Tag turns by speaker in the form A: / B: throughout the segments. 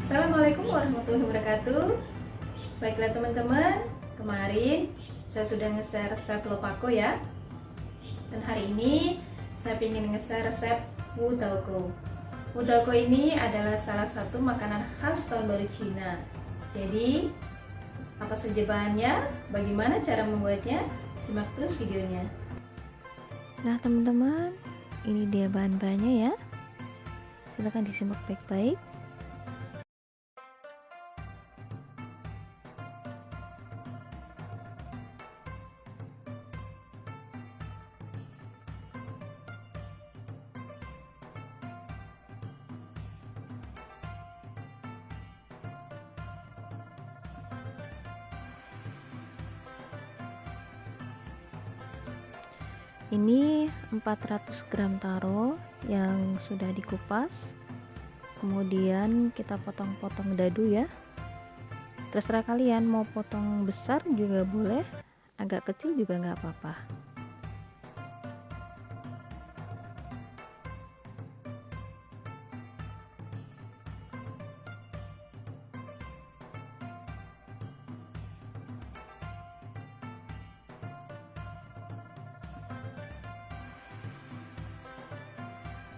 A: Assalamualaikum warahmatullahi wabarakatuh. Baiklah teman-teman, kemarin saya sudah nge-share resep lopako ya. Dan hari ini saya ingin nge-share resep wudauko. Wudauko ini adalah salah satu makanan khas tahun baru Cina. Jadi, apa saja bahannya, bagaimana cara membuatnya? Simak terus videonya.
B: Nah teman-teman, ini dia bahan-bahannya ya. Silahkan disimak baik-baik. Ini 400 gram taro yang sudah dikupas, kemudian kita potong-potong dadu ya. Terserah kalian mau potong besar juga boleh, agak kecil juga nggak apa-apa.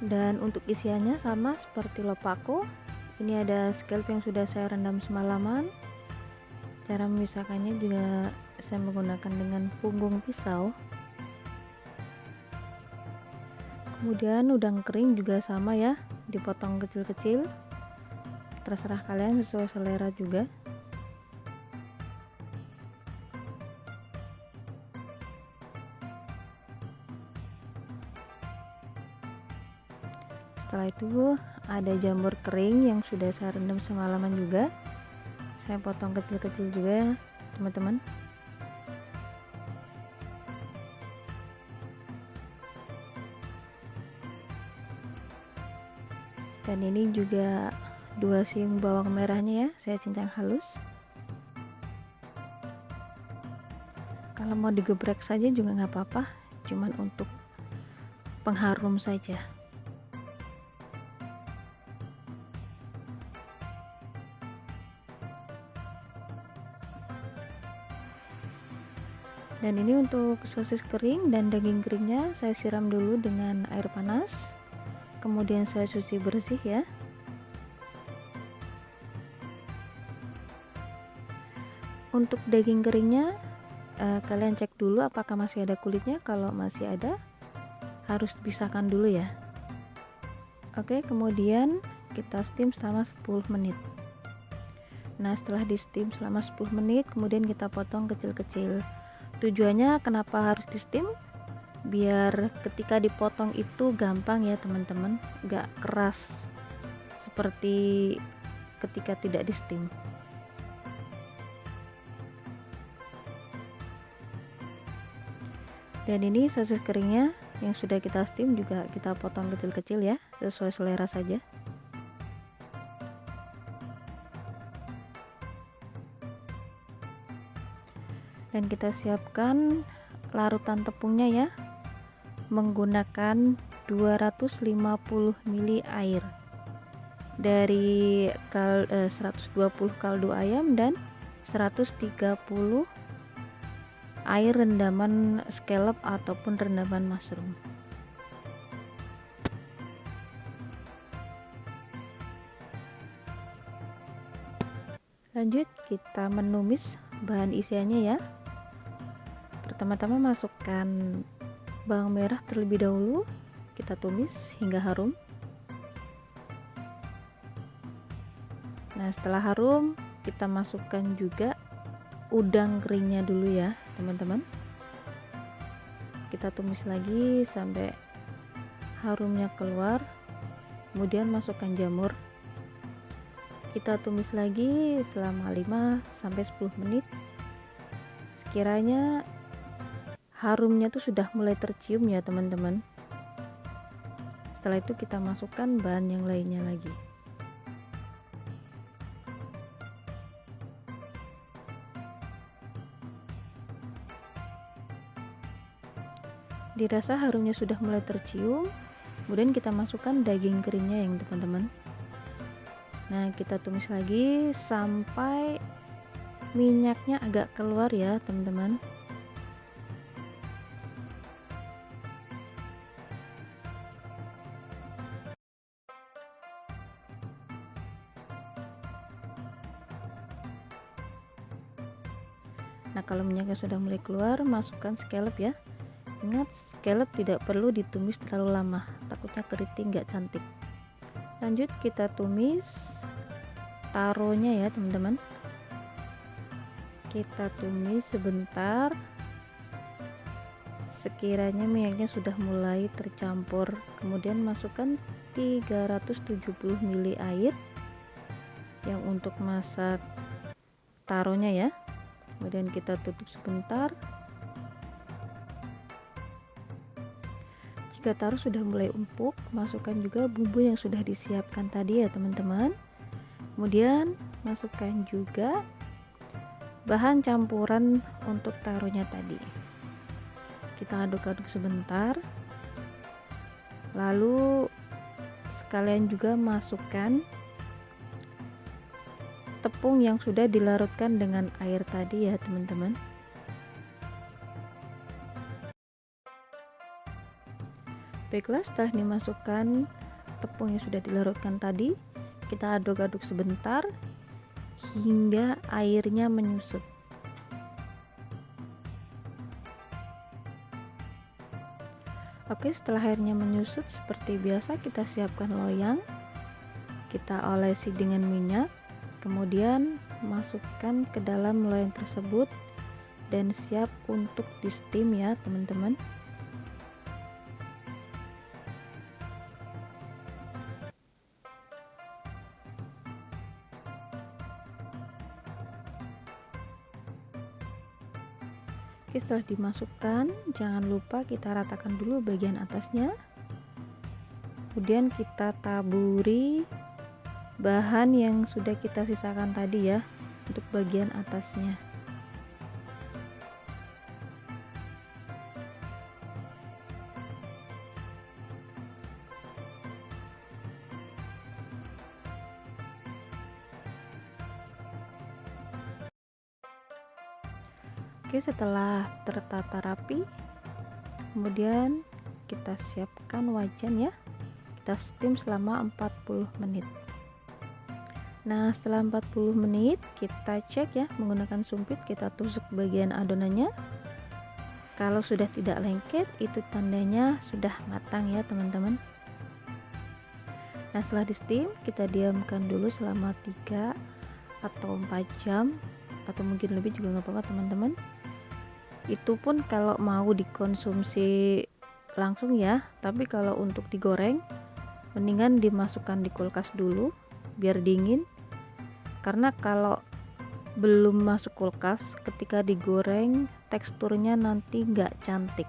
B: Dan untuk isiannya sama seperti lopako. Ini ada scallop yang sudah saya rendam semalaman. Cara memisahkannya juga saya menggunakan dengan punggung pisau. Kemudian udang kering juga sama ya, dipotong kecil-kecil. Terserah kalian sesuai selera juga. Setelah itu ada jamur kering yang sudah saya rendam semalaman juga. Saya potong kecil-kecil juga ya teman-teman. Dan ini juga 2 siung bawang merahnya ya, saya cincang halus. Kalau mau digeprek saja juga nggak apa-apa, cuman untuk pengharum saja. Dan ini untuk sosis kering dan daging keringnya saya siram dulu dengan air panas, kemudian saya cuci bersih ya. Untuk daging keringnya kalian cek dulu apakah masih ada kulitnya. Kalau masih ada harus dipisahkan dulu ya. Oke, kemudian kita steam selama 10 menit. Nah setelah di steam selama 10 menit kemudian kita potong kecil-kecil. Tujuannya kenapa harus di steam? Biar ketika dipotong itu gampang ya teman-teman, gak keras seperti ketika tidak di steam. Dan ini sosis keringnya yang sudah kita steam juga kita potong kecil-kecil ya, sesuai selera saja. Dan kita siapkan larutan tepungnya ya, menggunakan 250 ml air dari 120 kaldu ayam dan 130 air rendaman scallop ataupun rendaman mushroom. Lanjut kita menumis bahan isiannya ya. Pertama-tama masukkan bawang merah terlebih dahulu, kita tumis hingga harum. Nah setelah harum kita masukkan juga udang keringnya dulu ya teman-teman. Kita tumis lagi sampai harumnya keluar, kemudian masukkan jamur. Kita tumis lagi selama 5-10 menit. Sekiranya harumnya tuh sudah mulai tercium ya teman-teman. Setelah itu kita masukkan bahan yang lainnya lagi. Dirasa harumnya sudah mulai tercium, Kemudian kita masukkan daging keringnya yang teman-teman. Nah, kita tumis lagi sampai minyaknya agak keluar ya teman-teman. Nah, kalau minyaknya sudah mulai keluar, masukkan scallop ya. Ingat, scallop tidak perlu ditumis terlalu lama, takutnya keriting nggak cantik. Lanjut kita tumis taronya ya teman-teman. Kita tumis sebentar, sekiranya minyaknya sudah mulai tercampur. Kemudian masukkan 370 ml air yang untuk masak taronya ya. Kemudian kita tutup sebentar. Jika taruh sudah mulai empuk, masukkan juga bumbu yang sudah disiapkan tadi ya teman-teman. Kemudian masukkan juga bahan campuran untuk taruhnya tadi. Kita aduk-aduk sebentar. Lalu sekalian juga masukkan tepung yang sudah dilarutkan dengan air tadi ya teman-teman. Baiklah, setelah dimasukkan tepung yang sudah dilarutkan tadi, kita aduk-aduk sebentar hingga airnya menyusut. Oke, setelah airnya menyusut seperti biasa, kita siapkan loyang. Kita olesi dengan minyak. Kemudian masukkan ke dalam loyang tersebut dan siap untuk di steam ya teman-teman. Oke, setelah dimasukkan, jangan lupa kita ratakan dulu bagian atasnya. Kemudian kita taburi bahan yang sudah kita sisakan tadi ya untuk bagian atasnya. Oke, setelah tertata rapi, kemudian kita siapkan wajan ya. Kita steam selama 40 menit. Nah, setelah 40 menit kita cek ya menggunakan sumpit, kita tusuk bagian adonannya. Kalau sudah tidak lengket, itu tandanya sudah matang ya teman-teman. Nah, setelah di steam kita diamkan dulu selama 3 atau 4 jam atau mungkin lebih juga nggak apa-apa teman-teman. Itu pun kalau mau dikonsumsi langsung ya, tapi kalau untuk digoreng mendingan dimasukkan di kulkas dulu biar dingin, karena kalau belum masuk kulkas ketika digoreng teksturnya nanti nggak cantik.